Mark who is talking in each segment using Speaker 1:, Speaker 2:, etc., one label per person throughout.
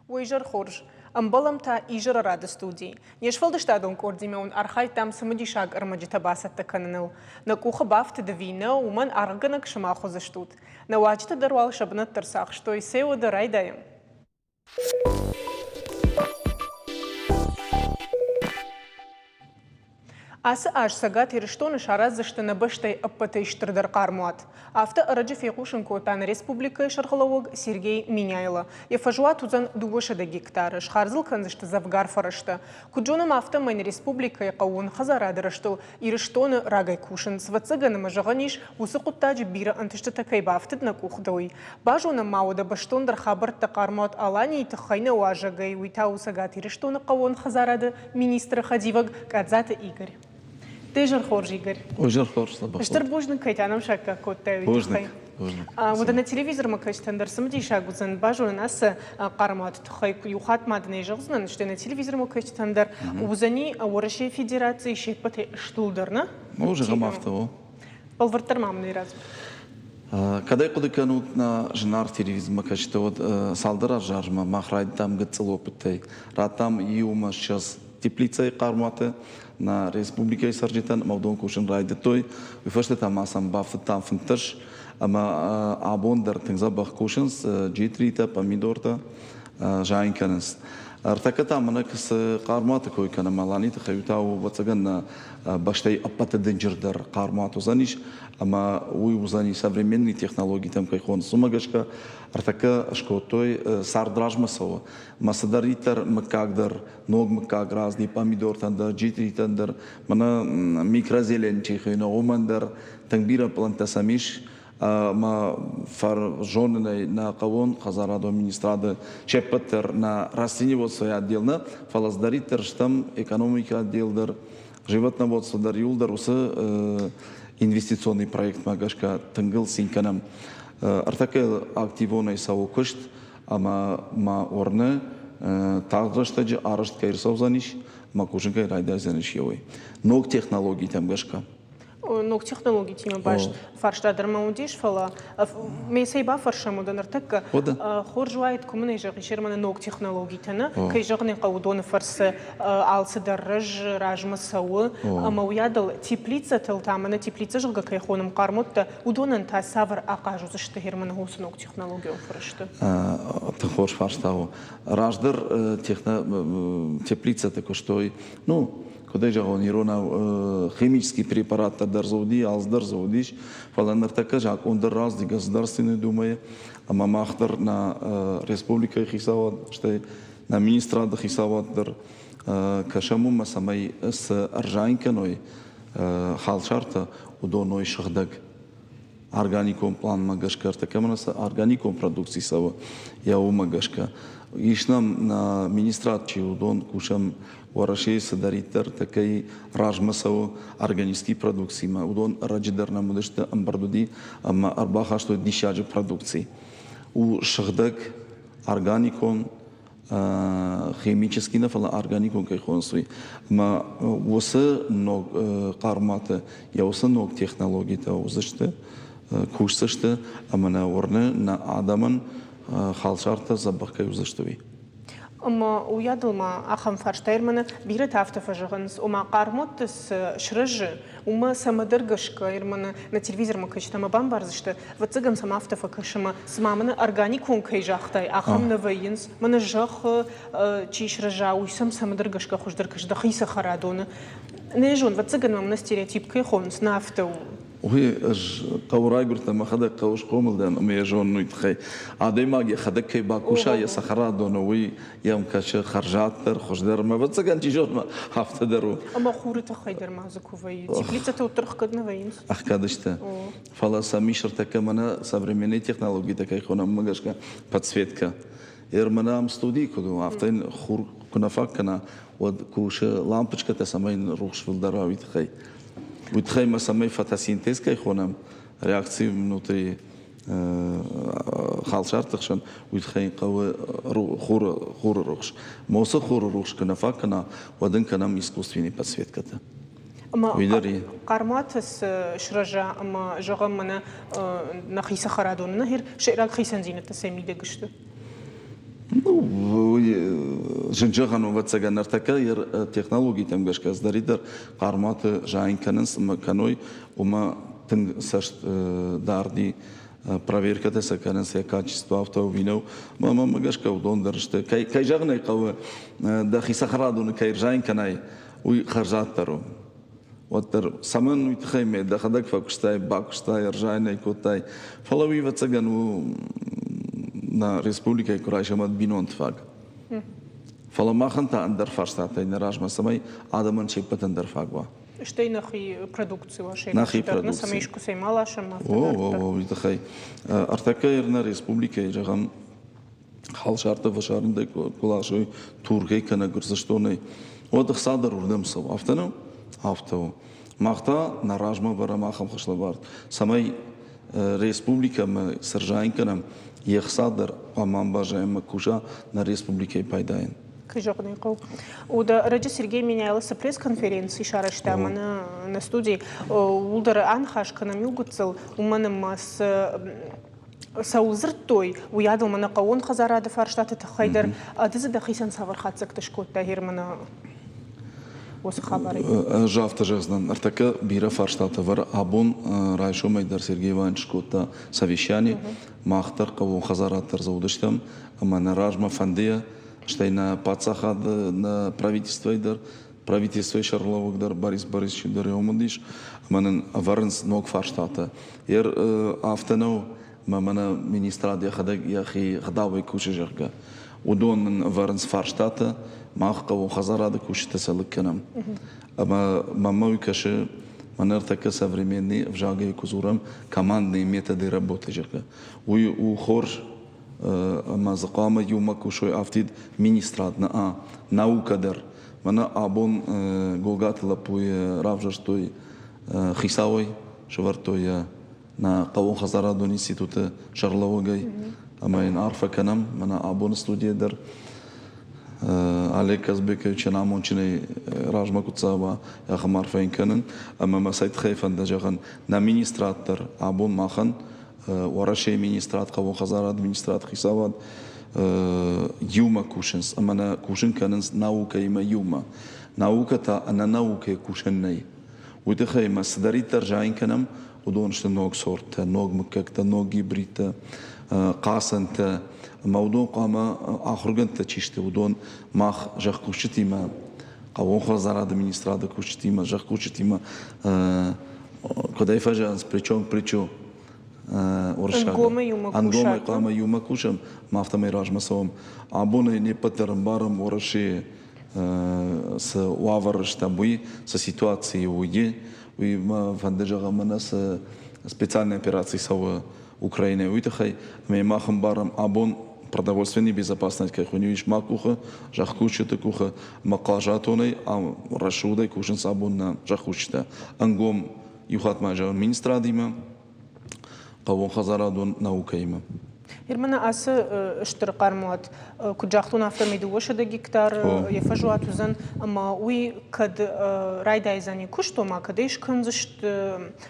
Speaker 1: Уйжар хорж, амбалам та ижар рада студии. Нешфалда штадон коордимеун архай там самодишаг армаджита басатта кананыл. На куха бафта да вина уман арганак шамаху заштут. На вачта дарвал шабнат тарсах, что и сео да райдаем. Асы аж сагат ирштоны шараз заштына баштай аппатай штырдар кармуат. Авто арачы фейқушын Котан Республика шархалауг Сергей Миняйла. Ефажуат узан дубошада гектары. Шхарзыл канзышты завгар фарышты. Куджоном авто майн Республика яқауын хазарадырыштыл. Ирштоны рагай кушын. Свацыганы мажағаниш усы құттаджы бира антышты такай бафтыд на кухдауи. Бажуна мауда баштондар хабарта кармуат алани тахайна уажагай. Уйтау сагат ирштоны қауын хазарады министры Хадиваг Кадзата Игорь. Ты жар хорж, Игорь.
Speaker 2: Ой, жар хорж, слабо.
Speaker 1: Штар бужник кайтанам шака коттай.
Speaker 2: Бужник.
Speaker 1: Вот на телевизор мы качтандар самди шагузан бажу на нас кармат тухай юхат мадный жагзан, что на телевизор мы качтандар узани Российской Федерации шепоты штулдарна.
Speaker 2: Мы уже гамафтово.
Speaker 1: Полвартар мамный раз.
Speaker 2: Когда я кудыканут на женар телевизор мы качтово салдара жарма махрайд там гцелопытай. Ратам иума сейчас теплица и карматы. На Республике Сарджитан Мавдон Кушин Райде той, вифаште там асам бафт там финташ, ама абондар тензабах кушинс, джитрита, помидорта, жайнканс. Артака там манакс кармата кой кана маланита хаютау вацаган баштай аппата денджердар кармату заниш, ама уй узани современные технологии там кайхон сумагашка, артака шкотой сардражмасова, масадаритар макагдар, ног макаг разный помидор тандер, джитри тандер, мана микрозелен чихойна омандар, тангбира плантасамиш, ма фар жонной на кавон хазарадо министрада чепатер на растениеводство отделна, фалаздаритер штам экономика отделдар, животноводство дар юлдар усы инвестиционный проект магашка тангыл синканам. Артаке активонай сау кышт, ама ма орны тагрыштаджи арышт кайрсаузаниш, ма кужинкай райдазаниш йой. Ног технологий там гашка.
Speaker 1: Ног технологий тима баш фарштадыр маудиш фала месей ба фаршаму данартак хоржуайт комуне жаги шермана ног технологий тана кай жагны каудон фарс алсы дарж ражмасау ама уядал теплица тел тамана теплица жага кай хоным кармотта удонан та савр акажу зашты германа гус ног технология фаршты
Speaker 2: ты хорш фарштау раждыр теплица такой что ну когда я говорю, химический препарат дарзауди, алздарзаудиш, фаланар така жак он разный государственный думая, а мамахтар на республика хисават, что на министрада хисават дар кашаму масамай с аржаньканой халшарта удоной шахдаг. Органиком план магашка, така манаса органиком продукции сава я у магашка. Ишнам на министрат удон кушам варашей садаритер такой ражмасау органический продукции ма удон раджидар на мудешта амбардуди ама арбаха что дишаджи продукции у шахдак органикон химический нафала органикон кай хонсуй ма восы ног кармата я восы ног технологии та узашты кушсашты ама на орны на адаман халшарта забахкай узаштуи.
Speaker 1: Ама уядылма ахам фарштайрмана бирет автофажаганс, ума кармоттес шрыжы, ума самадыргашка ирмана на телевизор макачтама бамбарзышты, вацыгам сам автофакашама смамана органикун кайжахтай, ахам навайинс, мана жах чи шрыжа, уйсам самадыргашка хуждыркашда хиса харадона. Нежон, вацыган мамна стереотип кайхонс на автоу.
Speaker 2: وهي قوراي قلت ما خدك قوش قومل دان أمي يجون نيتخي عادي ما جي خدك كي باكوشا يا سخرات دونوي يوم كاش خرجات در خوش در ما بس كان تيجون ما حفت درو
Speaker 1: أما خورة خيدر ما زكوفي تبليتة توترخ كدنا وينس
Speaker 2: أحكادشته فلا ساميشر تكمنا современные технологии такая خونه مجاشكا подсветка إرمنا أم студии كده عفتين خور كنا فكنا ود كوش لامبشكا تسمين روش في الدراوي تخي وتخيل ما سمي فوتосинтез كي خونم реакции внутри خالشارتخشن ويتخين قوي خور روخش موسى خور روخش كنا فاكنا ودن كنا искусственный подсвет كده
Speaker 1: أما قارماتس شرجة أما جغم من نخيس خرادون نهر شئرال خيسان زينة تسمي دقشته
Speaker 2: جنجان وبتسجن ارتكير تكنولوجي تمجش كازدريدر قارمات جاين كننس كانوي وما تنسشت داردي проверка теса каненсия качество автовинов мама магашка удон държте кай жагнай қавы да хисахрадун кай жайн канай уй харжаттару وتر سمن ويتخيمه ده خدك فكشتاي باكشتاي رجعنا يكوتاي فلوي وتسجنوا نا ريسبوبليكا كرايشة مد بينون تفاق فلا ما خنتا اندر فرشتاي نراج ما سمي آدمان شيبت اندر فاقوا
Speaker 1: اشتي نخي برودكتسي واشي
Speaker 2: نخي برودكتسي
Speaker 1: نسميشكو سيمالا شما
Speaker 2: او يتخي ارتكايرنا ريسبوبليكا جغم حال شارطة فشارن كلاشوي توركي كنا قرصشتوني ودخ صادر وردم سو افتنو автово. Махта на ражма бара махам хашлабард. Самай республика ма сержанка нам ехсадер аман бажаем кужа на республике пайдаен.
Speaker 1: Кыжакный кол. Уда Раджа Сергей менялся пресс-конференции шараштама на студии. Улдар анхаш канамил гуцел уманым мас سوزرتوي ويادل من قوون خزارة فارشتات تخيدر أدز دخيسان سافر خاتسك تشكوت تاهير من
Speaker 2: Жавта жездан артака бира фарштата вар абун райшо майдар Сергей Иванович кота совещание махтар кавон хазараттар заудыштам ама на ражма фандея штай на пацаха на правительство идар правительство Шарловогдар Борис Борисович дар омадиш аманан варнс ног фарштата автонов мамана министрадия хадаг яхи хадавай кушежерга ودون فارنس فارشتاتا معقب وخزارة كوش تسلك كنام أما ماما ويكش منرتك سافريميني في جاگه كزورم كمان نيميتا دي ربوت جركا وخورج أما زقامة يوم كوشوي أفتيد مينستراتنا ناوكا در منا أبون جوجات لبوي رافجرتوي خيساوي شوارتوي نا قوون خزارة دون إنستيتوت شارلوغاي أما إن عارفة كنام منا أبون استوديو در عليك أزبك شنامون شني راج ما كنت صابا يا خمار فين كنن أما ما سيد خيفا دجاغن نا مينستراتر أبون ماخن ورا شيء مينسترات قوون خزارات مينسترات خيساوات يوما كوشنس أما نا كوشن كننس ناوكا يما يوما ناوكا تا أنا ناوكا كوشنني وتخي ما سدريت ترجعين كنم ودونش نوغ صورت نوغ مككتا نوغ جبريتا قاسنت موضوع قام آخر جنت تشيشت ودون ماخ جاك كوشتي ما قوون خزارة administrada كوشتي ما جاك كوشتي ما كده فجأة بريتشو أنقوم قام يوم كوشم ما أفتح راج مسوم أبونا نبتر مبارم ورشي سوافرش تبوي سسيتواتسي ويجي وما فندجا غمنا специальные операции сова Украины уйдахай мы махом барам абон продовольственной безопасности как у него есть макуха жахкучета куха маклажатоной а рашудой кушен сабон на жахучта ангом юхат мажа министрадима قوون خزارة ناوكايما
Speaker 1: يرمنا أس اشترقار مواد كجاختون أفتر ميدوش دقي كتار يفجوات وزن أما وي كد رايدا يزاني كشتو ما كديش كنزشت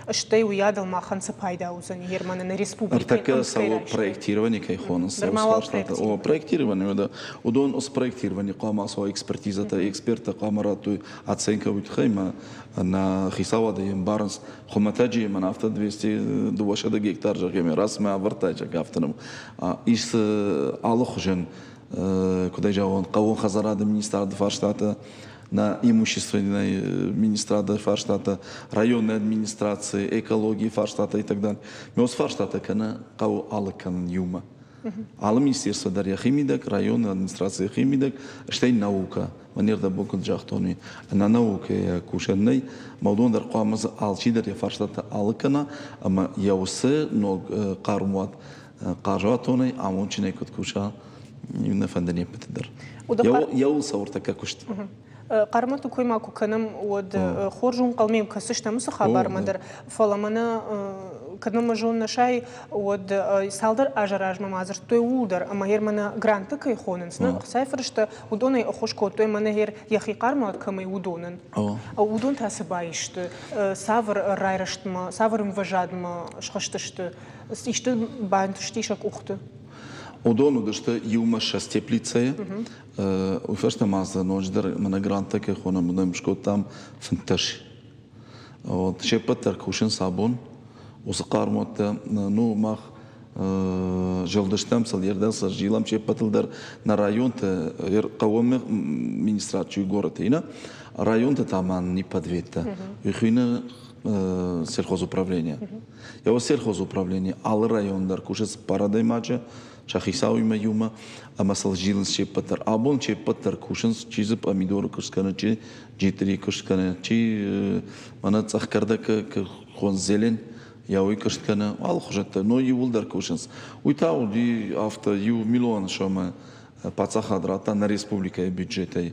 Speaker 1: اشتي ويادل ما خنص بايدا وزن يرمنا نريسبوبليكا
Speaker 2: артака сало проектирование кайхонас о проектирование да удон ос проектирование қама со экспертизата эксперта қамарату оценка уйхайма на хисавада им барнс хоматаджи ман авто 200 гектар жагеме расма авартаджа гафтанам ис алохжен куда жавон қавон хазарада министрада фарштата на имущественной министрада фарштата районной администрации экологии фарштата и так далее мёс фарштата кана қау алыкан юма алы министерство дарья химидак районная администрация химидак штей наука манерда бокун жахтони на науке кушенной мавдон дар қамыз алчидар я фарштата алыкана ама яусы ног қармуат قاجاتوني عمونشني كنت كوشا ينفندني بتدر يو صورتك كشت
Speaker 1: قارمتو كوي ماكو كنم ود خورجون قلميم كسشتا مسخا بار مدر فلمنا كنا جون نشاي ود سالدر أجراج ما مازر توي ولدر أما هير منا جرانت كي خونن سنا خسافرشت ودوني أخوش كوتوي منا هير يخي قارمات كمي ودونن أو ودون تاسبايشت سافر رايرشت ما سافر مفجاد ما شخشتشت إشت بانتشتيشك أخته
Speaker 2: Удобно, да что юма шестеплице, у ферста маза ночдер мана гранта ке хона мудам шкот там фанташ. Вот шепатер кушен сабон, усакар мота ну мах желдыштам сал ердел сал жилам шепатылдар на район-то кавоме администрацию города, район-то там не подвета. Ихина сельхозуправление. Я вот сельхозуправление, ал район-дар кушес парадаймача. شخصاوي ما يوما أما سالجيلن شيء بتر أبون شيء بتر كوشنس چیز أميدور كشكنا شيء جيتري كشكنا شيء منا تأخر ك خون زلين ياوي كشكنا والله خشنت نو يولدر كوشنس ويتاو دي after يو مليون شو пацахадрата на республика бюджетай.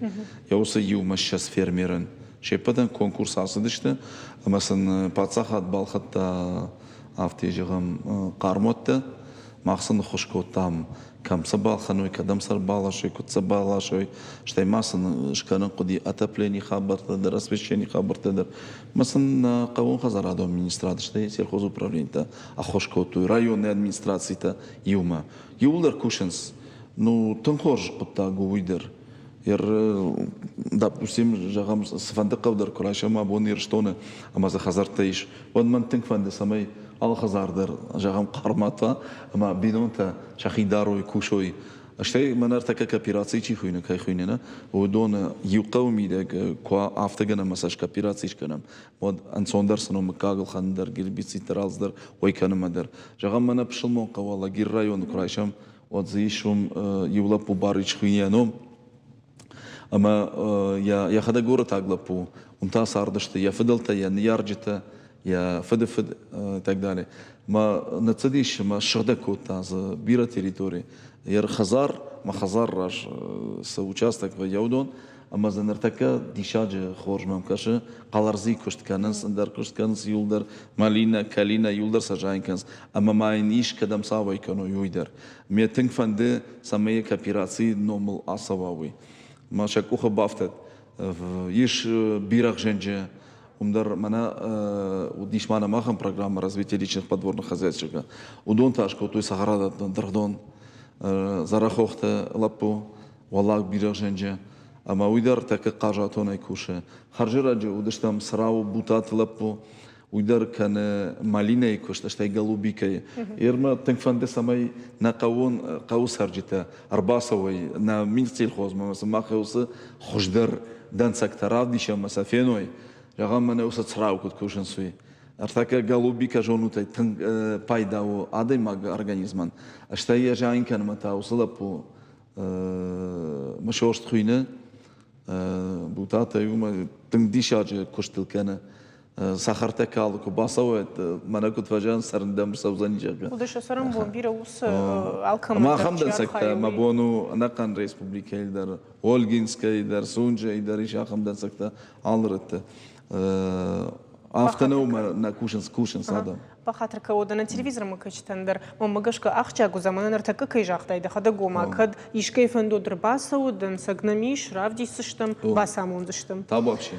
Speaker 2: Я усе юма сейчас фермерен. Шепадан конкурс асыдышты. Амасын пацахат балхатта автежигам кармотта. Махсан хушкотам камса балханой кадамсар балашой кутса балашой штай масын шканан куди отопление хабарта дар освещение хабарта дар масын кавун хазарада администрация штай сельхозуправление а хушкоту районной администрации та юма юлдар кушенс ну тынхорж кутта гуйдер допустим жагам сфандыкавдар курашама бонир штоны амаза хазартаиш он ман тынкфанды самай ал хазардер жагам кармата ама бинонта шахидароy кушой аштай манартака кооперации чи хуйна кай хуйна удон юқавмидаг ко автагана масаж кооперации канам мод ансондарсыном кагыл хандар гербицидералздер ойканымадер жагам мана пшылмон кавала гир район курашам вот зишум юлапу барыч хуйяном ама я хада город аглапу унта сардышты я фидалта я ньярджита я фд и так далее. Ма нацадиш ма шардакота за бира территории. Яр хазар ма хазар раш соучасток в яудон, ама за нартака дишаджа хоржмам каша қаларзи куштканас андар куштканас юлдар малина калина юлдар сажайканс ама майн иш кадам савай кано юйдар. Ме тингфанде самые кооперации номал асавави. Ма шакуха бафтат иш бирах женже Умдар мана удишмана махан программа развития личных подворных хозяйств. Удон ташко той сахарада дардон зарахохта лапу валак бироженже. Ама уйдар так кажатонай куше. Харжираджи удыштам срау бутат лапу уйдар кане малинай кушта штай голубикай. Ирма тенкфанде самай на кавон каус харджита арбасовой на минстиль хозма махеусы хождар дан сактарав диша масафеной. Жагам мана уса црау кут кушен суи. Артака голубика жонутай пайдау адай маг организман. Аштай я жаинкан мата усалапу машорст хуйне бутата юма тындишаджи куштилкана сахарта калку басавет мана кут важан сарндам савзанижага.
Speaker 1: Удыша сарам бон бира ус алкам.
Speaker 2: Ма хамдан сакта мабону накан республика илдар Ольгинска илдар Сунжа илдар иша хамдан сакта алрытты. Автонома на кушен сада.
Speaker 1: بخاطر كودنا تلفزيون ما كشتندر ما مجاش كأخشى جزمان نرتكك كي جاخت هيدا خدا جوما كد يشكي فندو درباسة ودن سجنميش رافدي سشتم باسامون دشتم.
Speaker 2: تابوشي.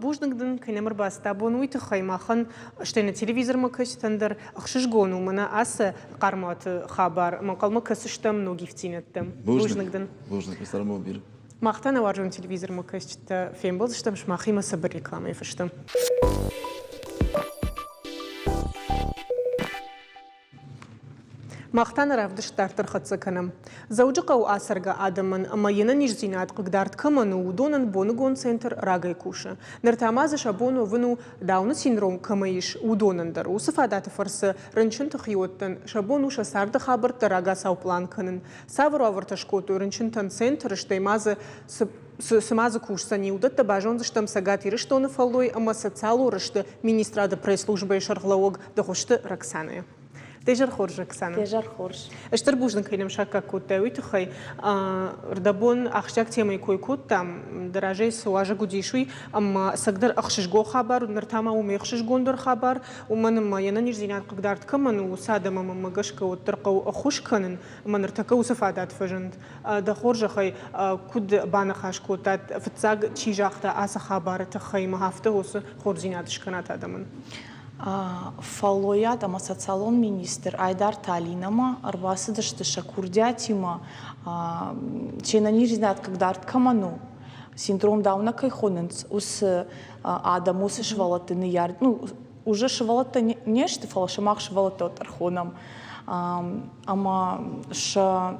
Speaker 1: بوش نقدن كنمر باس تابون ويتخي ما خن اشتين تلفزيون ما كشتندر أخشش جونو منا أس قرمات خبر ما قال ما كسشتم نو جفتينتم. بوش نقدن
Speaker 2: استرمو بير.
Speaker 1: ما اختنا وارجون تلفزيون ما كشت فين بوزشتم مش ما خيمة صبر ريكلام يفشتم. مختن رفدش ترتر خدسه کنم. زوجك أو آسرجا آدمن أما يننيش زينات قدرت كمان ودونن بونغون سنتر راجع كوشة. نرتاماز شابونو ونو داون سيندروم كمايش ودونن در وصفات فرس رنشن تخيوتن شابونو شسارد خبر تراجع ساو بلان كنن. سافر أورتشكوتو رنشن تن سنتر شتيماز سماز كوش سنيودت تباجون زشتم سجاتي رشتون فلوي أما ستصالو رشت مينسترا د بريس службы شرقلوج دخشت ركسانة. تجر خورجك سنة
Speaker 3: تجار خورج
Speaker 1: اشتر بوجن كينم شكا كوتا ويتخي ردبون أخشاك تيما يكوي كوتا دراجي سواجا قديشوي أما سقدر أخشش جو خبر ونرتاما وميخشش جوندر خبر ومن ما ينانيش زينات قدرت كمن وسادة ما مقشك وترقوا أخوش كنن ما نرتكوا وسفادات فجند ده خورج خي كود بانا خاش كوتا فتزاق تشيجاختا آسا خبر تخي مهافته وس خورزينات شكنات هذا
Speaker 3: فالويا دама социалон министр Айдар Талинама арбасы дышты шакурдятима ченани знает когда каману синдром Дауна кайхоненц ус адам ус швалаты не яр ну уже швалаты нечто фалшамах швалаты от архоном ама ша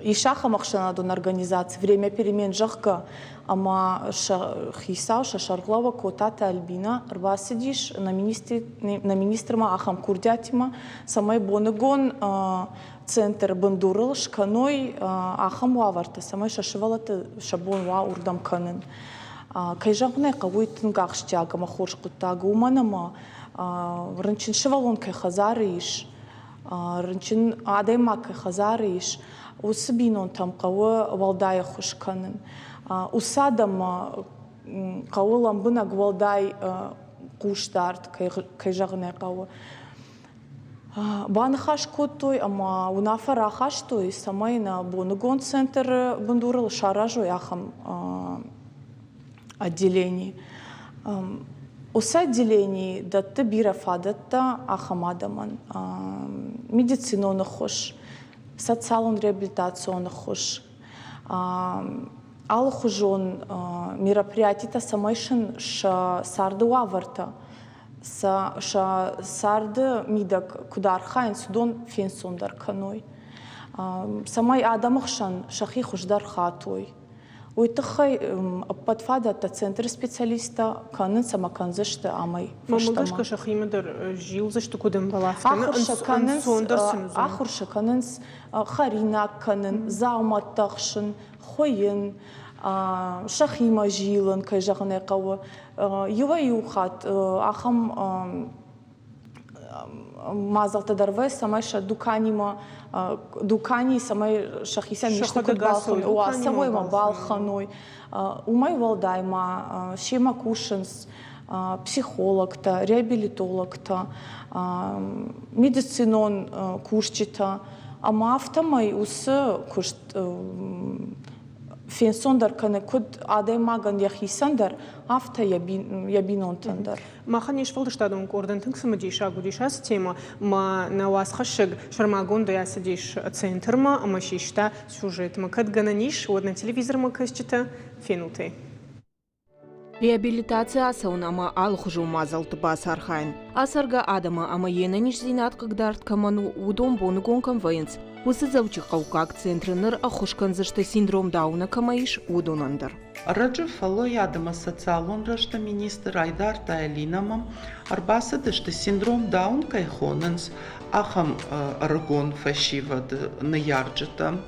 Speaker 3: ишаха махшанадон организации время перемен жахка ама хисау шарглава котата Альбина арбасидиш на министрма ахам курдятима самай бонегон центр бандурал шканой ахам ваварта самай шашивалата шабон ва урдам канен кайжахне кавуйтын гахштяга махорш кутага уманама рынчин шивалон кай хазариш рынчин адайма кай хазариш усбинон там кавы валдая хушканен усадам кавылам бына гвалдай куштарт кайжагне кавы банхаш котой ама унафара хаштой самайна бонугон центр бандурал шаражу яхам отделений уса отделений датты бирафадатта ахамадаман медицину хош социалон реабилитационный хош алхужон мероприятия самайшин ша сарды ваварта ша сарды мидак кудар хайн судон фенсондар каной самай адамахшан шахи хуждар хатой уйтахай подфадата центр специалиста канын самаканзышты амай
Speaker 1: мамагашка шахимадар жилзышты кудем балафтана
Speaker 3: ахурша канынс харина канын зауматтахшын хойын шахима жилын кайжагне кавы юва юхат ахам мазалта дарве самайша дуканима дукани самай шахисан миштык балхан уа самой ма балханой умай валдайма шема кушенс психологта реабилитологта медицинон кушчита ама автомай усы кушт фенсондар кане куд адаймаган яхисандар авто ябинонтандар
Speaker 1: маханиш фолдштадун корден тынксымадиша гудишас тема ма навасхашыг шармагонда ясадиш центрма амашишта сюжет макат гананиш одна телевизор макасчита фенуты
Speaker 4: Реабилитация асаунама алхужу мазалты басархайн. Асарга адама ама енаниш зинат кагдарт каману удом бонугон конвенц. Усызавчи каукак центрыныр ахушканзышты синдром Дауна камаиш удонандар.
Speaker 5: Раджа фалой адама социалон рашта министр Айдар Талинамам арбасадышты синдром Даун кайхоненс ахам аргон фашивад наярджата.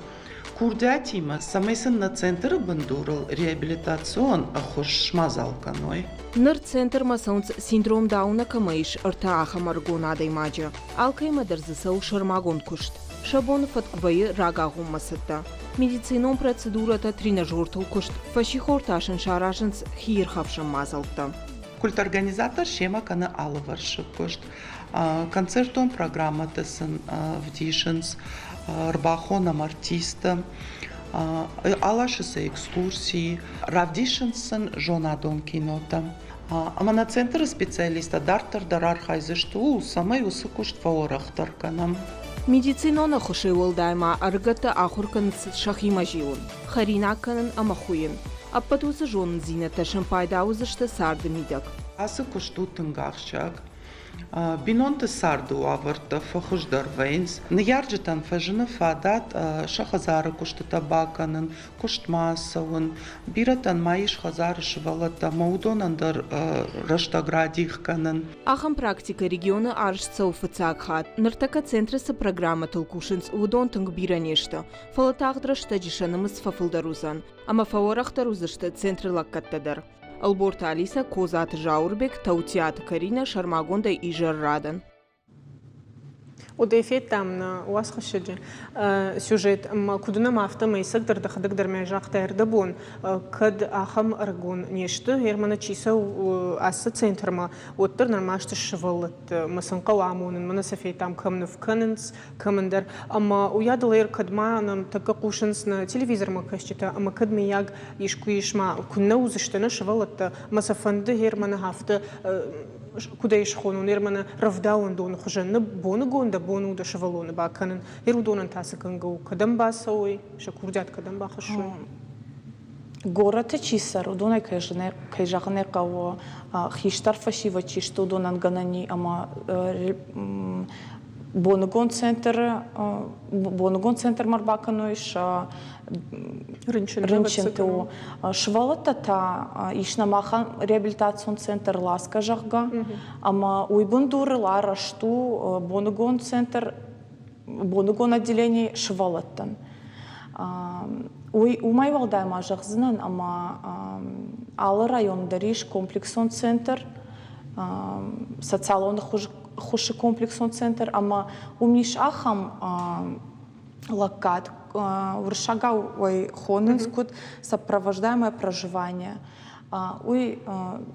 Speaker 5: Курдятима самайсын на центр бандурал реабилитацион ахуш мазалканой.
Speaker 4: Ныр центр масаунц синдром Дауна камаиш арта ахам аргон адаймаджа. Алкайма дарзасау шармагон кушт. Шабон фатквайы рагагум масатта. Медицинон процедурата тренажертул кушт. Фашихорташын шаражынц хирхавшын мазалта.
Speaker 5: Культорганизатор шема кана алываршы кушт. Концертон программата сын вдишенс. Рбахонам артиста, алашысы экскурсии, равдишенсын жонадон кинота. Ама на центр специалиста дартар дарар хайзышту самай усыкушт фаорахтар канам.
Speaker 4: Медицинона хуши волдайма аргата ахурканц шахима жилун. Харина канын амахуин. Аппатусы жонын зинета шампайда узышты сарды мидак.
Speaker 5: Асы кушту тынгахшак. Бинонты сарду аварта фахуждар вейнс. Наярджатан фажына фадат шахазары кушты табаканын, кушт масавын. Биратан маиш хазары шывалата маудонандар раштаградихканын.
Speaker 4: Ахам практика региона аршца уфацакхат. Нартака центрасы программа толкушинс удон тынг биранешта. Фалатагдра жишанымыз фафылдарузан. Ама фаорахтарузышты центры лаккаттадар. Алборта Алиса, Козат Жаурбек, Таутиат Карина, Шармагонда и Жаррадан.
Speaker 1: وديفيت تامنا واسخ الشجع سوجيت أما كدنا مافتا ما يسقدر دخدر ما يجاق تير دبون كد آخم أرجون نيشته هيرمنا تشيسا وأسد سنتر ما وترنا ماشت الشغلت مثلا قوامون من سفيت تام كم نفكننس كمندر أما وياد لير كد ما أنا تقوشنس نا تلفزيون ما كشتة أما كد مياج يشكويش ما كنا وزشتنا شغلت مثلا فند هيرمنا هافتا كده يشخونون يرمنا رفداون دون خجن بونجون ده بونو ده شغلون باكنن يرودون تاسكن جو كدم باسوي شكورجات كدم باخشوا
Speaker 3: гората чисар удона кайжагне каво хиштар фашива чишту донан ганани ама боногон центр марбаканоиш рынченту швалатата ишнамахан реабилитацион центр ласка жагга ама уйбундурла рашту боногон отделение швалаттан умай валдайма жагзынан ама алы районда риш комплексон центр социалон хуши комплексон центр ама умниш ахам лакат уршагау ой хоненскут сопровождаемое проживание уй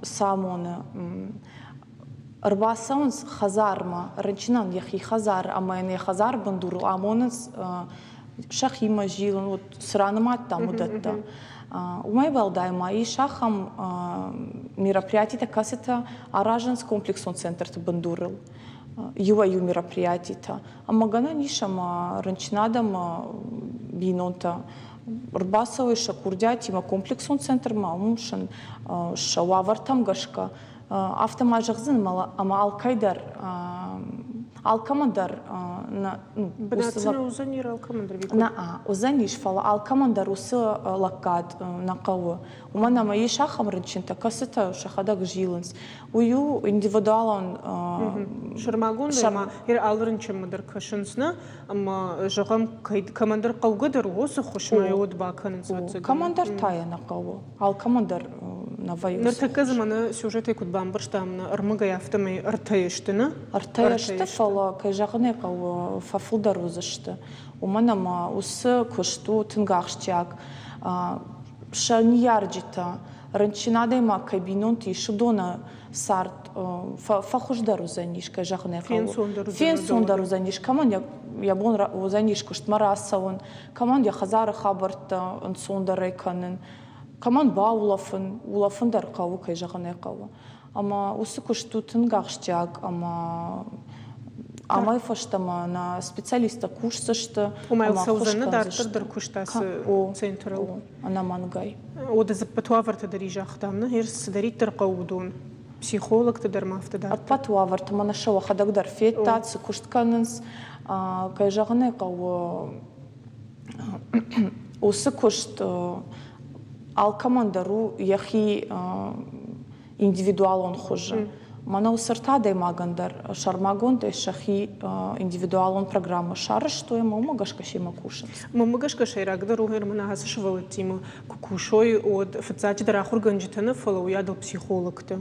Speaker 3: самоны рбасаунс хазарма рычнан яхи хазар ама не хазар бандур амонс шахима жилан вот сранамат там удатта умай валдайма и шахам мероприятие касета араженс комплексон центр бандурил юаю мероприятие ама гана нишама рынчнадам бинонта рбасовый шакурдяти ма комплексон центр ма умшан шававартам гашка автомажагзын мала ама алкайдар алкамандар на
Speaker 1: بدأتنا وزنير الكمندر بيكون
Speaker 3: на озаниш фала алкамандар усы лаккат на кавы умана мои шахам рынчинта касыта шахадак жилынс ую индивидуалан
Speaker 1: шармагун дема ир алрынчым мыдыр кашынсна ама жагам командир кавгыдыр усы хушмай от баканын сатсы
Speaker 3: командар тая на кавы алкамандар на вайус
Speaker 1: нертаказманы сюжеты кутбам бирштамна ырмыга яфтамай ыртайыштыны
Speaker 3: артаяшты фала кайжагны кавы фафулдар узышты уманама усы кушту тынгахшчак шаньярджита рынчинадайма кабинонти шудона сарт фахуждар узаниш кайжагны кавы фенсондар узаниш каман ябон узаниш куштмарасаун каман я хазары хабарта онсондар эканын каман ба улафындар кавы кайжагны кавы ама усы кушту тынгахшчак амай фаштама на специалиста курсышты
Speaker 1: умай саузаны дартыр куштасы централ
Speaker 3: она мангай
Speaker 1: ода запатуаварта дарижахтамны херс даритер кавудун психолог тадыр мафтадар
Speaker 3: атпатуаварта мана шава хадагдар феттацы куштканынс кайжагны кавы усы кушт алкамандару яхи индивидуалон хуже мана усырта даймагандар шармагонда шахи индивидуалон программа шары что ему магашка шима кушан
Speaker 1: магашка шайрагдар угермана хасышвала тима кукушой от фацати дарахур ганжитана фолоу ядал психологта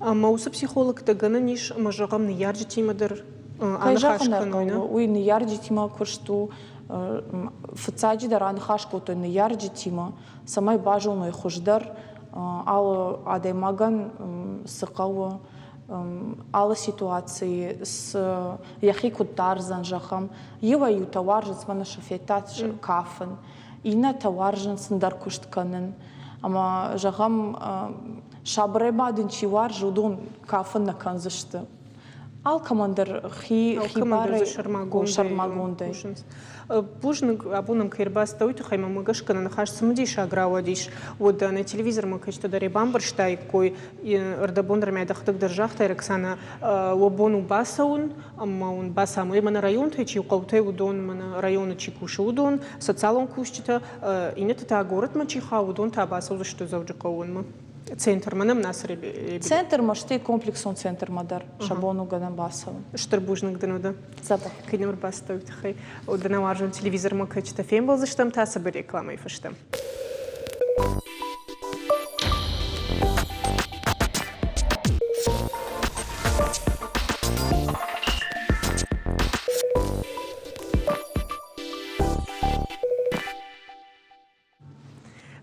Speaker 1: ама усы психологта гана ниш мажагам ярджи тимадыр
Speaker 3: анахашканойна уй не ярджи тима кушту фацати дар анахашку то не ярджи тима самай бажылной хуждар ал адаймаган сыкавы алы ситуации с яхи кутарзан жахам еваю товаржец мана шафетат кафын ина товарженсын дар куштканын ама жахам шабребадын чивар жудун кафын на канзышты ал командир хибары шармагондай Пужник абуном кирбас тауит хайма магашка на хаш самдиш агравадиш вот на телевизор мы качто даре бамбарштай кой ардабондер мядахтык держахта Рексана лобону басаун амаун басамы мана район течи уқаутай удон мана района чикуша удон социалон кушчита инета та город мачиха удон та басауза что завджикаун мы центр манам насребе центр маште комплексон центр мадар шабону гадан басаун
Speaker 1: штырбужник дынуда
Speaker 3: запах
Speaker 1: кидемр бастауит хай удана варжан телевизор мы качто фем был заштам та сабы рекламой фаштам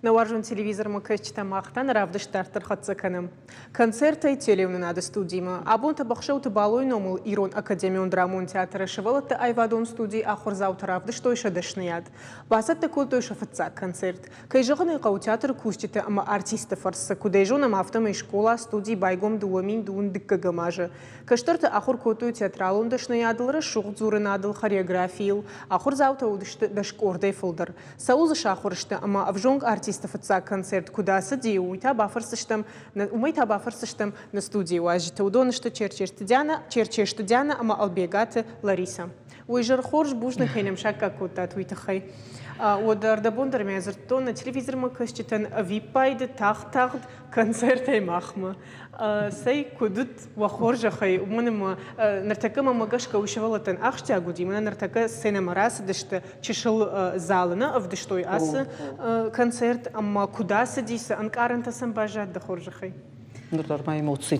Speaker 1: Наваржун телевизор макачта мақтан равдыш тартыр хатсаканым. Концерты телевны надо студима. Абунта бахшау табалой номул Ирон Академион драмун театра шевалата айвадон студии ахурзау таравдыш тойша дашнияд. Басатта кул тойша фатсак концерт. Кайжаганы қау театр кустите ама артисты фарса. Кудайжона мафтама и школа студии байгом дуамин дуун дикка гамажа. Каштарта ахур котую театралун дашнаядылары шуғдзуры надыл хореографиил. Ахурзау таудышты дашкордай фылдар. Саузы шахурышты ама авжонг артист фатсак концерт кудаса дию уйта бафарсыштам на студии уажита удонышта черчешты Диана ама албегаты Лариса. Уйжар хорж бужна хейнем шакка кута туйтахай. Удар бондер мезертон на телевизор макашчитан випайды тахтахт концерты махма. Сей кудут вахоржа хай уманем нартакама магашка ушевалатан ахштя гудимана нартака сцена мараса дышта чешил залына авдыштой асы концерт амма куда садиса анкаранта самбажат да хоржа хай.
Speaker 6: Норма эмоции.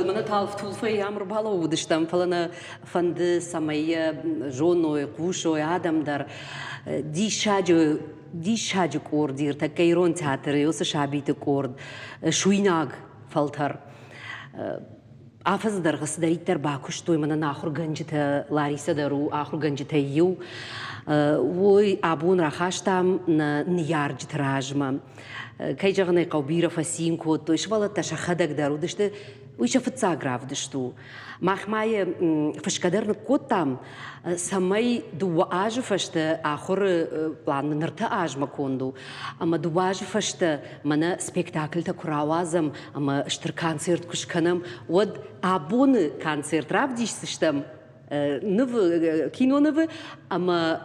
Speaker 7: Мана талф тулфай амр бала удыштам фалана фанды самая жоной кушой адамдар дишаджу кордир такайрон театр ёса шабиты корд шуйнаг фалтар афаздар гасдариттер бакуштой мана нахур ганжита Лариса дару ахур ганжита ю ой абун рахаштам на ниярджит ражма кайжагны каубира фасинко то ишвала ташахадак дару дышты уйша фатса грав дышту махмая фашкадарны коттам самай дуажу фашта ахур план нырта ажма конду ама дуажу фашта мана спектакль та куравазам ама штыр концерт кушканам вот абуны концерт равдишсыштам нывы кино нывы ама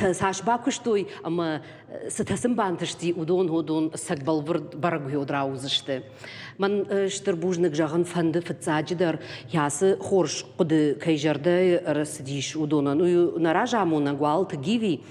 Speaker 7: сашбакуштой ама сатасым бантышти удон ходон сакбалвыр барагуй одраузышты. Ман штырбужнык жағын фанды фатсаджидар ясы хорш куды кайжарды расдиш удонан. Уй наражамуна гуал тагиви.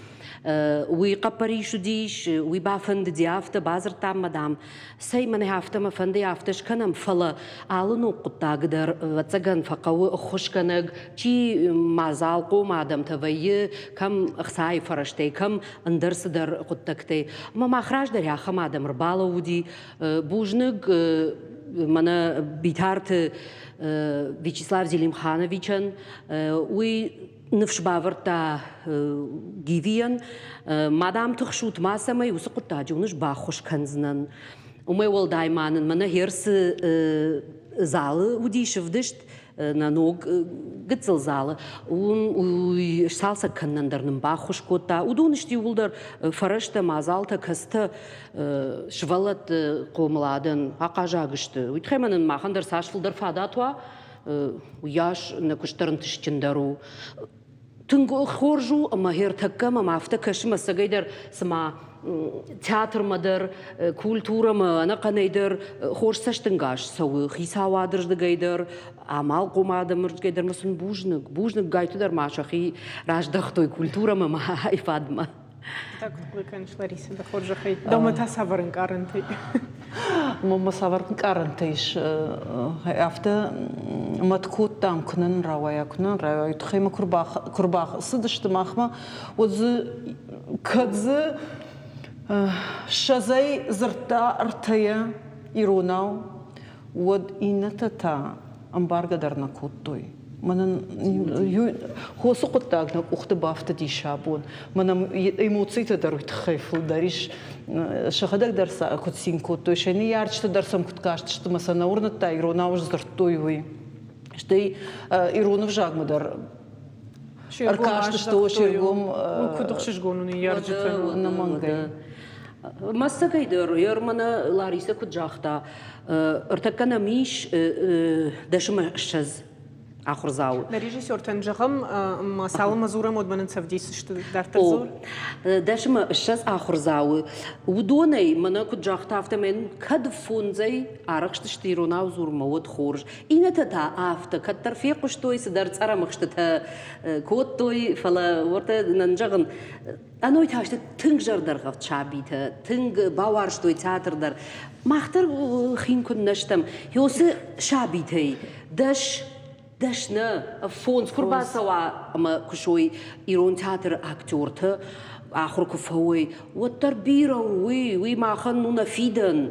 Speaker 7: Уй қапаришу диш, уй бафанды диафта базар там мадам. Сай мане хафта ма фанды яфташ канам фала алыну куттагдар ватсаган фақауы хушканаг чи мазал қомадам тавайы кам ахсай фараштай кам андырсыдар куттактай. Ма махраждар яха мадам рбала уди бужнык мана битарты Вячеслав Зелимхановичан уй Нывшбаварта гивиан, мадам тахшут масамай усакута джунуш бахуш канзнан. Умай волдайманан мана херсы залы удишевдышт на ног гыцл залы. Уй салса каннандарным бахуш кота. Удунышти улдар фарашта мазалта каста швалат комладан акажагышты. Уйтхеманан махандар сашфулдар фадатуа. Уяш на куштарн тышчендару. Тунго хоржу, ама хертаккама, мафта кашма сагайдар сама театр мадар, культура ма анаканайдар хорсаштынгаш сауы хисавадыржды гайдар, амал комадамырж гайдар масын бужнык гайтыдар машахи раждахтой культура ма айфадма.
Speaker 1: Так вот, конечно, Лариса, да хоржа хай. Дома та саварн карантай.
Speaker 6: Мама саварн карантайш. Афта маткут там кнын равая. Тхайма курбах сыдышты махма. Отзы кадзы шазай зырта артая иронау. Вот инатата амбаргадарна куттой. Манан хосу куттагна ухты бафта дишабон. Манам эмоцийта даруйт хайфл дариш шахадак дарса кутсин куттой. Шайни ярчта дарсам куткашт, что масана урната ирона уж зартойвы. Штей иронов жагмадар. Аркашта что шергом.
Speaker 1: Кудухшиш гону не ярчта
Speaker 6: на мангай.
Speaker 7: Массагайдар ярмана Лариса куджахта. Артакана миш дашма шаз. Ахурзау.
Speaker 1: На режиссер Танжахам масала мазура модманен савдис что дартазур.
Speaker 7: Дашма шаз ахурзау. Удонай мана куджахта автомен кад фунзай аракшты штирона узур мод хорж. Инета та афта каттарфиq штой сдар царамахшта коттой фала орта нанжаган аной ташты тынг жардарга чабита тынг бавар штой театрдар махтар хин куннаштам ёсы шабитай даш دشنا فونس كربا سوا أما كشوي إيرون تياتر أكتورته آخر كفوي والتربيرة وي ما خنونا فيدن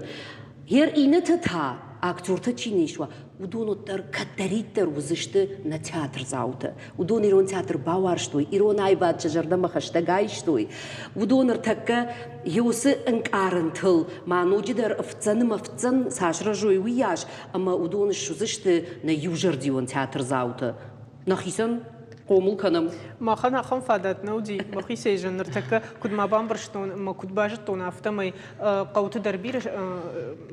Speaker 7: هير إينتها أكتورته تشينيشوا ودونو تر كتريتر وزشته نا تياتر زاوته ودون إيرون تياتر باوارشتوي إيرون آيباد شجردا مخشتا غايشتوي ودون ارتكا يوس انكارنتل ما نوجدر افتزن ساشرجوي وياش أما ودون الشوزشته نا يوجر ديون تياتر زاوته نخيسن قومل كنم
Speaker 1: ما خنا خم فادت نودي ما خي سيجن نرتكا كود ما بامبرشتون ما كود باجتون افتمي قوت دربير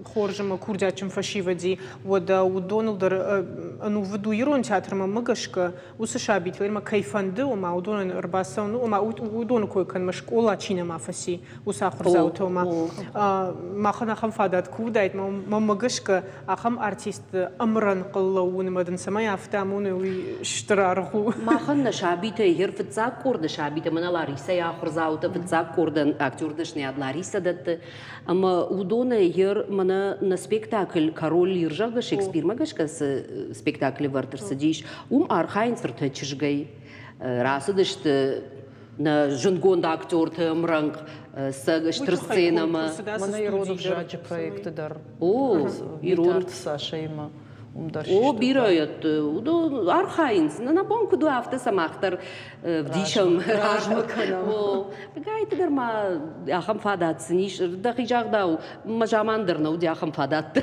Speaker 1: خورج ما كورجاتشم فشيفدي ودون در انو ودو يرون تياتر ما مغشك وس شابيت ما كيفند وما ودون رباسون وما ودون كو كان مشكولا تشينا ما فسي وس اخر زاوتو ما خنا خم فادت كودايت ما مغشك اخم ارتيست امرن قلون مدن سما افتامون ويشترارخو
Speaker 7: خلنا شعبيته هير في تزاك كورد شعبيته من لاريسا يا آخر زاوته في تزاك كورد أكتور دشنياد لاريسا دت أما ودون هير منا نسبيكتاكل كارول يرجع شكسبير ما جش كاس سبيكتاكل ورتر سديش أرخاين فرتشش جاي راسدشت نا جنگون دا أكتور تمرنق سجشتر السينما
Speaker 6: منا يرودو جاج проект در
Speaker 7: يرود
Speaker 6: ساشيما
Speaker 7: О, бирают, архаинс, на бонку до авто самахтар вдишам. О, гайты дерма, ахам фадат, ниш, да хижагдау, мажамандер на уди ахам фадат.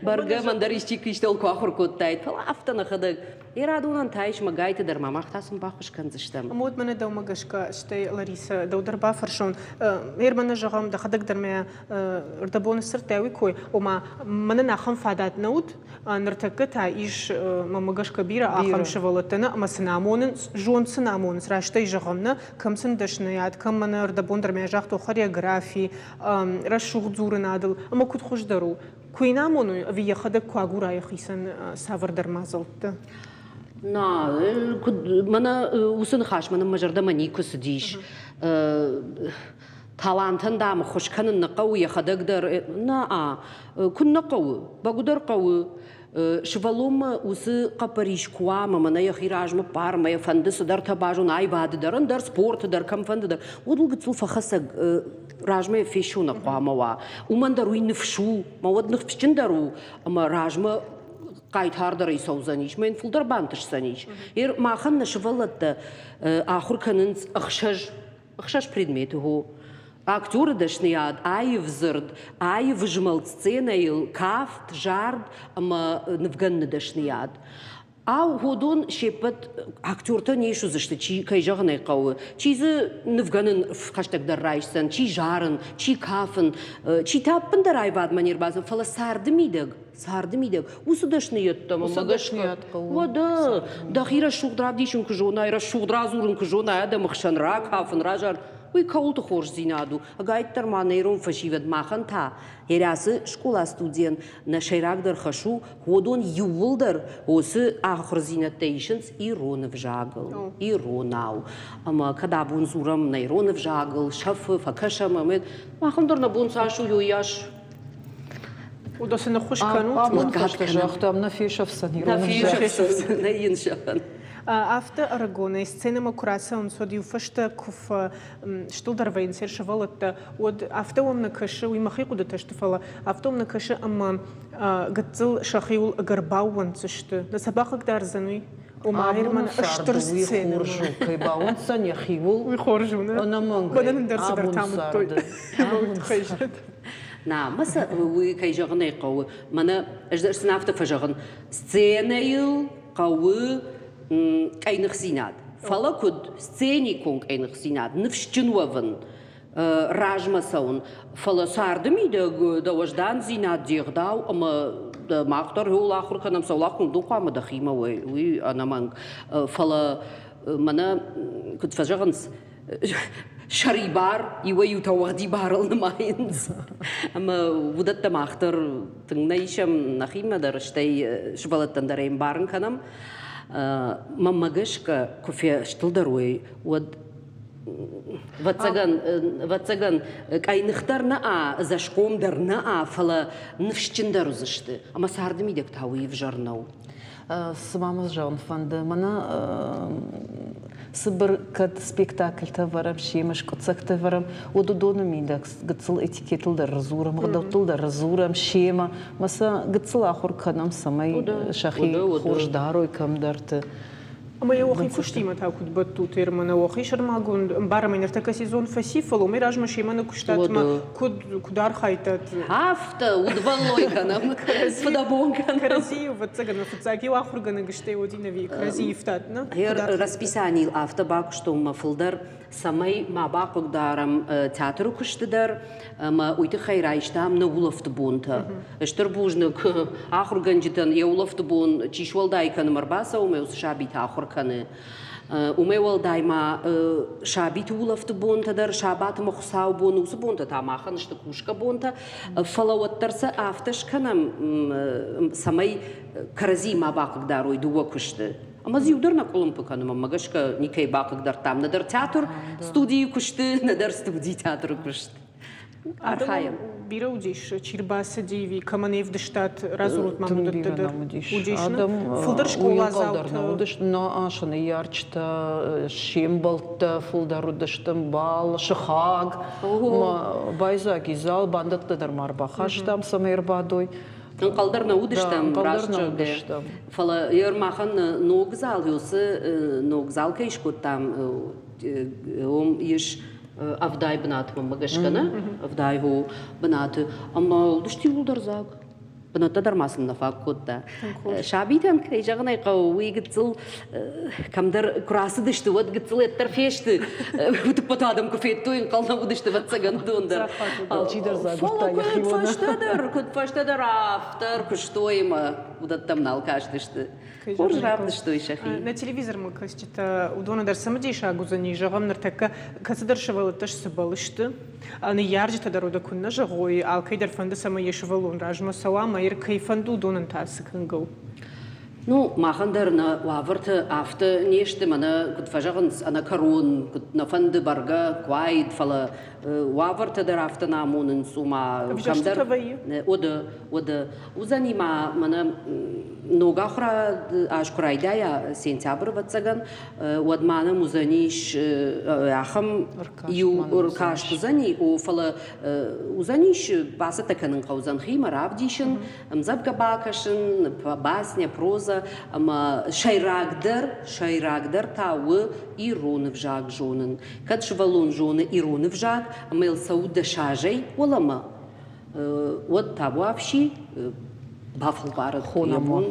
Speaker 7: Барга мандарищик иштел кахур коттайт, авто на хадак. إيرادون تايش ما جايت در ما مختاسم باخش كان زشتم.
Speaker 1: مود من دو مجشكا شتي لاريسا دو در بافرشون إير من جغم دخدك در ما ردبون السرتاوي كوي وما من ناخم فادات نود نرتكت عايش ما مجش كبيرة آخم شغلتنا ما سنامون جون سنامون راشتي جغمنا كم سندشنيات كم من ردبون در ما جاختو خريغرافي رشوق زور نادل أما كنت خوش درو كوينامون في يخدك كواغورا يخيسن سافر در مازلت.
Speaker 7: نا منا وسن خاش منا مجرد مني كسديش талантын да خوش کنن نقوي خدق در نا كن نقوي بقدر قوي شوالوم وس قبريش قوام منا يخيراج مبار ما يفندس در تباجون أي بعد درن در سبورت در كم فند در ودل قتلو فخسق راجمه فيشون قوام ومن دروي نفشو ما ود نفشين درو أما راجمه قايد هاردر يسوزنيش ما ينفلدر بانتش سنيش ير ما خلنا شوالت آخر كننس أخشش предметы هو أكتور دشنياد أي فزرد أي فجمل سценаيل كافت جارد أما نفجن دشنياد أو هودون شيبت أكتور تانيشو زشت شيء كي جاهنا يقوى شيء نفجن فخشتك در رايسن شيء جارن شيء كافن شيء تابن در أي بعد منير بازم فلا سارد ميدق وسدشنيات تمام
Speaker 6: وسدشنيات
Speaker 7: وده دخيرة شو دراديشون كجونا يرا شو درازورن كجونا هذا مخشن راك كافن راجر ويكولت خورج زينادو أقايد ترما نيرون فشيفت ماخن تا هراس شكولا ستوديان نشيراك در خشو هودون يولدر هوس آخر زينتيشنز إيرون فجاغل إيروناو أما كدابون زورم نيرون فجاغل شف فكشم أمد ماخن در نبون ساشو يوياش
Speaker 1: وده سنخوش كانوا
Speaker 6: متكاتكنا فيش أفسنيرون
Speaker 7: نينشفن
Speaker 1: After Aragona сцена кураса содил фашта куф штудер вейнсер шавалат од автом на каше и махику да таштфала автом на каше ама гатзил шахиул гарбауан цште да сабахак дарзануй وماهر من أشتر سنة
Speaker 6: كيباون سنة خيول
Speaker 1: ويخرجونا
Speaker 6: أنا من
Speaker 1: بدنا ندرس در تعمل توي
Speaker 7: نعم بس وكي جغني قوي منا أجدر سنافت فجغن سценаил قوي كاين خسينات فلا كود سцени كون كاين خسينات نفشجنوفن راجما سون فلا ساردمي دا وجدان زينات ديغداو اما ما اختار هو الاخر كان مسولاكم دوقا ما دخيمه وي انا من فلا منا كنت فجغنس شريبار يويو توغدي بارل نماينز اما ودت ما اختار تنيشم نخيمه درشتي شبلت تندرين بارن كنم ماماجشكا كوفي شتلدروي ود واتساغان كاي نختارنا زاشكوم درنا فلا نفشتندرو زشتي اما ساردمي ديك تاوي في جرناو
Speaker 6: Сымамыз жауын фанды. Мана Сыбыр кад спектакль таварам, шемаш коцак таварам, ододону миндакс, гыцыл этикетл разурам, гдотл разурам, шема, маса гыцыл ахур канам самай шахи хождарой камдарты.
Speaker 1: أما يوخي كشتي ما تاكل بتو تير ما نوخي شرما قون بارا من ارتكا سيزون فسيفلو ميراج مشي ما نكشتات ما كدار خايتات
Speaker 7: هافتا ودفلوي كانم فدابون كانم
Speaker 1: كرزي وفتسجن فتساكي واخر جنا قشتي ودينا في كرزي فتاتنا
Speaker 7: هي расписание الافتا باك شتو ما فلدر سماي ما باقك دارم театру كشتدر ما ويت خيرايشتام نولفت بونتا اشتربوجنك اخر جنجتن يولفت بون تشول دايكن مرباسا وميوس شابي تاخر كان وميول دايما شابيت ولفت بونتا در شابات مخساو بونوس بونتا تاماخن شتكوشكا بونتا فلوت ترسا افتش كانم سماي كرزي ما باقك دارو يدوا كشت اما زيودرنا كلهم بكانم اما غشكا نيكاي باقك دار تام ندر تياتر ستودي كشت ندر ستودي تياتر كشت
Speaker 1: Архаем. Бираудиш, Чирбаса Диви, Каманев дештат, разурут маму дедер. Удиш, фулдер школа заут.
Speaker 6: Удиш, но ашан ярчта, шембалта, фулдеру дештам бал, шахаг, байзаки зал, бандат дедер марбахаштам самербадой.
Speaker 7: Қалдарна удиштам, рашча. Фала ермахан ногзал, юсы ногзал кейшкоттам, еш أفداي بنات مم مجشكنا أفداي هو بنات أما دشتي ولدر زاق بنات تدر ما سلنا فاكوتا شعبي تام كي جغنا يقوي قتل كم در كراس دشت ود قتل الترفيشت وتبت هذا كفيتو ينقلنا ودشت بتسجن دون در
Speaker 6: الجي در زاق
Speaker 7: كنت فاش تدر أفتر كشتوي ما ودتم نالكاش دشت خورج راب دشتوي شخي
Speaker 1: на телевизор мы кастита удона дар самадиша гузани жагам нартака касадар шавалаташ сабалышты аны яржита даруда кунна жагой алкайдар фанда сама ешвалун ражма савама ир кайфанду донан тасыкынгау
Speaker 7: Ну, махандерна ваверт афте неште мана кут фажаган ана карун кут на фанде барга квайд фала ваверт дер афте намунен сума камдер ода узанима мана нога хра аш крайдая сентябрь ватсаган од мана музаниш ахам ю уркаш тузани о фала узаниш басата канын каузан хима равдишин мзабга бакашин басня проза أما شيراقدر تاو إيرون فجاق جونن كد شفالون جون إيرون فجاق أما يلسود دشاجي ولا ما ود تابو أفشي بافل بارد يبون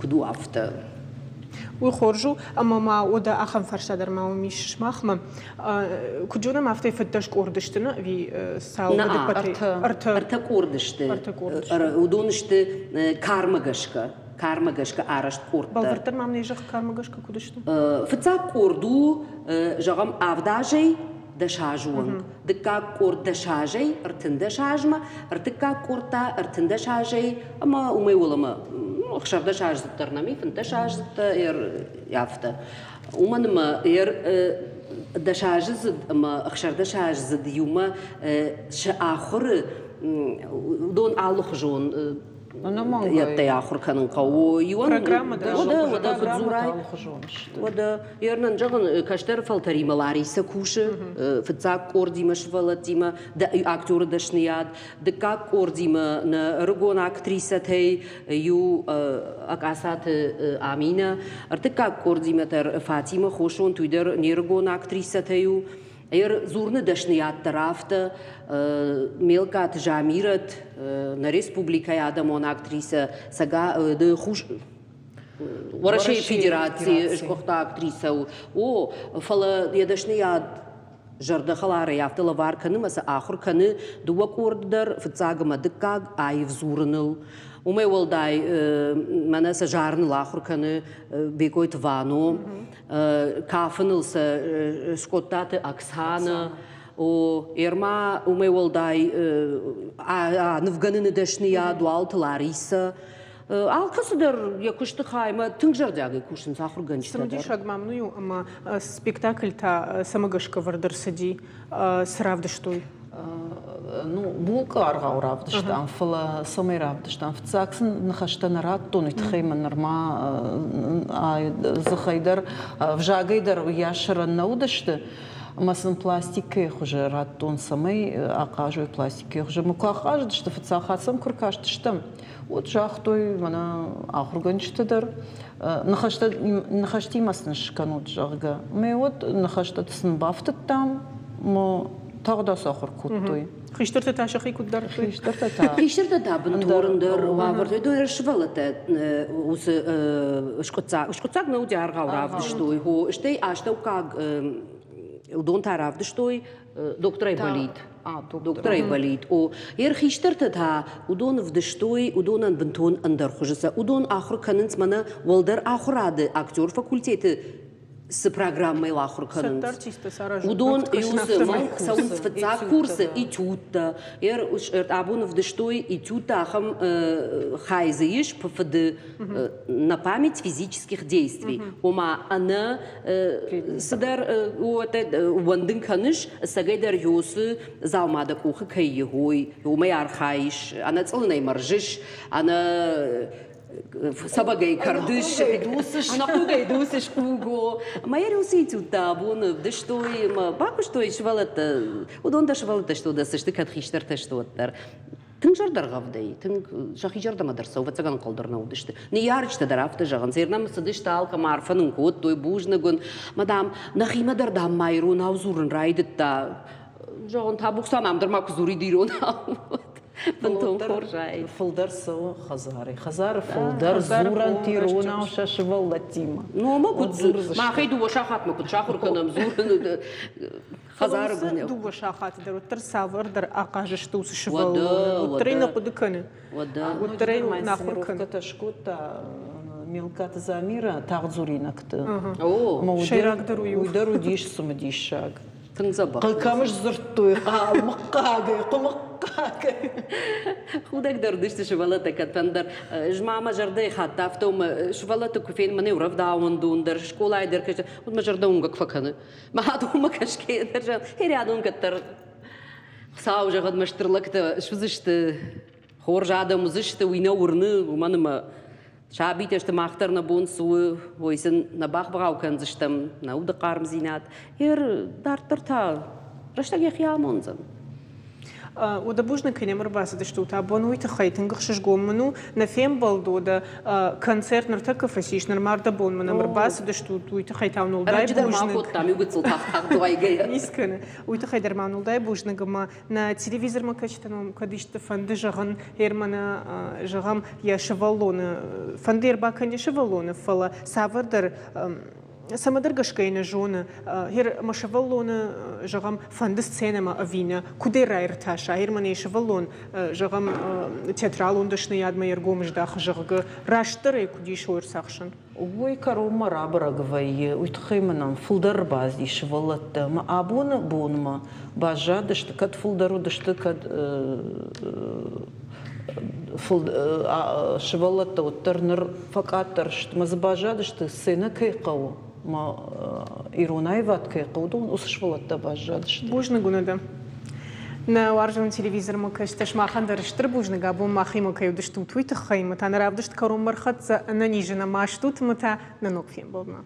Speaker 7: كدو أفتا
Speaker 1: ويخرجوا أما ما ودا أخم فرشة در ما وميش ماخما كجونا ما فتي فتش كوردشتنا في سال
Speaker 7: أرتا كوردشت ودونشت كارمغشكا كارمغشكا أرشت كورتا.
Speaker 1: بالفرتر ما منيجخ كارمغشكا كودشتو؟
Speaker 7: فتسا كوردو جغم أفداجي دشاجون. دكا كورد دشاجي أرتن دشاجما أرتكا كورتا أرتن دشاجي أما وما ولا ما أخشر دشاج زترنامي فن دشاج زت يافتا ومن ما دشاج زد أما أخشر دشاج زد يوما شآخر دون آلخجون يتى آخر كانن قو يوان ودا فزوراي ودا يرنن جغن كاشتر فلتري ملاري سكوش فتزاك كوردي مش فلتيما دا أكتور دشنياد دكاك كوردي ما نرجون أكتريسة هي يو أكاسات آمينة ارتكاك كوردي ما تر فاطمة خوشون تودر نرجون أكتريسة هيو زورنا دشنيات ترافت ملكات جاميرت на республика ядамон актриса сага да хуш ورشي федерации шкохта актриса о фала ядашны яд жарда халары яфтала вар каны маса ахур каны дуа кордер фцагма дыкаг айв зурныл умей волдай манаса жарн лахур каны бекойт вано кафнылса шкоттаты Оксана о ерма умей волдай навганны дашния дуалт Лариса алкасыдыр якушты хайма тыңжардяги кушын сахур ганчтадыр.
Speaker 1: Самди шагмамную ама спектакль та самагашка вардыр сади сравдыштой
Speaker 6: Ну, булка аргау равдыштан, фыла самай равдыштан. Фцаксын нахаштан раттон итхейман норма захайдар вжагайдар яшыран наудышты. Масын пластикы хуже раттон самай акажу пластикы хуже мукахажды, что фцахасам куркаштыштым. Вот жахтой мана ахурганчтыдар. Нахашти масын шканут жага. Мы вот нахаштат сынбафты там, мо тағда сахар куттой.
Speaker 1: Хиштырты ташахи куддар.
Speaker 7: Хиштырты да бунторындыр вавырты дойр швалата шкутцак на удяр равдыштой го штей аштау как удон таравдыштой доктора болит. Доктора болит. О ер хиштырты да удон вдыштой удонан бунтон андар хужаса удон ахыр канынц мана волдар ахырады актер факультеты с программой лахурканын. Удон юзы саунцвца курсы и тюта. Абунов дыштой и тюта ахам хайзаиш пфд на память физических действий. Ома она садар уандын каныш сагайдар юсы залмада куха кайегой. Ома ярхайш. Она целый маржиш. Она Сабагай кардыш, она кугай дусиш куго. Моя русити утабун, да что им, баку что и швалата, удон да швалата что да сышты катхиштар та что тар. Тың жардар гавдай, тың жахи жарда мадарса, вацаган колдорна удышты. Не ярчта дарафта жаган, зернам садышта алка марфанын кот, той бужнагун. Мадам, нахима дардам майру наузурын райдытта. Жаган табуксан амдырмак зури дирон. Бантон хоржай.
Speaker 6: Фолдар со хазары. Хазар фолдар зуран тирона шашвал латима.
Speaker 7: Ну могут ма хайду шахат могут шахур канам зуран хазар гуня.
Speaker 1: Ду шахат дар утр савар дар акажш тус швал. Утрина подыканы.
Speaker 6: Вода. Утрина нахуркан. Каташкута мелката замира тагзуринакты.
Speaker 7: О,
Speaker 6: шайрак дарую. Уйдару диш сумадишак.
Speaker 7: Тыңзаба.
Speaker 6: Калкамыш зырттой. Маққагай, қомаққагай.
Speaker 7: Худак дардышты швалата катандар. Жмама жардай хатта автом швалата куфен мане уравдаун дундар школа айдар кача. Вот мажардаун как факаны. Махадума кашке держан. Херядун каттар. Сау жагад маштырлакта швызышты. Хоржада музышты уйна урны уманыма. Шабит ешты мақтарна бон суы, ойсын на бақ-бағау канзыштым, на уды қарым зинат. Ер дартырта, раштаге қиямонзын.
Speaker 1: Ода бужны кенем рбасы да что-то абонуйте хайтингах шишгомману на фем балдо да концерт нартака фасиш нормарда бонмана рбасы да что-то уйте хайтауну дай бужны.
Speaker 7: Там югыцл тахтах дуайгая.
Speaker 1: Искренне. Уйте хайдарману дай бужны гама на телевизор макачтаном кадишта фанды жаган ермана жагам я шевалона фанды ербакан я шевалона фала савардар Самадар гашкайна жона, хер машаваллона жагам фанды сценама авина, куде райрташа, хер мане шаваллон жагам театралон дашны ядма ергомыш даха жагга раштыры кудиш ойрсахшын.
Speaker 6: Ой, карома рабарагвай, уйтхайманам фулдар базди швалатта, ма абона бонма, бажа дашты кад фулдару дашты кад швалатта уттарныр факаттар шты мазбажа дашты сына кайқау. ما إيروناي وات كي قودون وسشفلت تباجدش.
Speaker 1: بوجنا قلنا نا وارجون تلفزيون ما كشتش ما خندرشتر بوجنا قابون ما خيمو كيودش تويت خيمة أنا رافدش تكرم مرخت أنا نيجنا ما شتوت متى ننوك فين بابنا.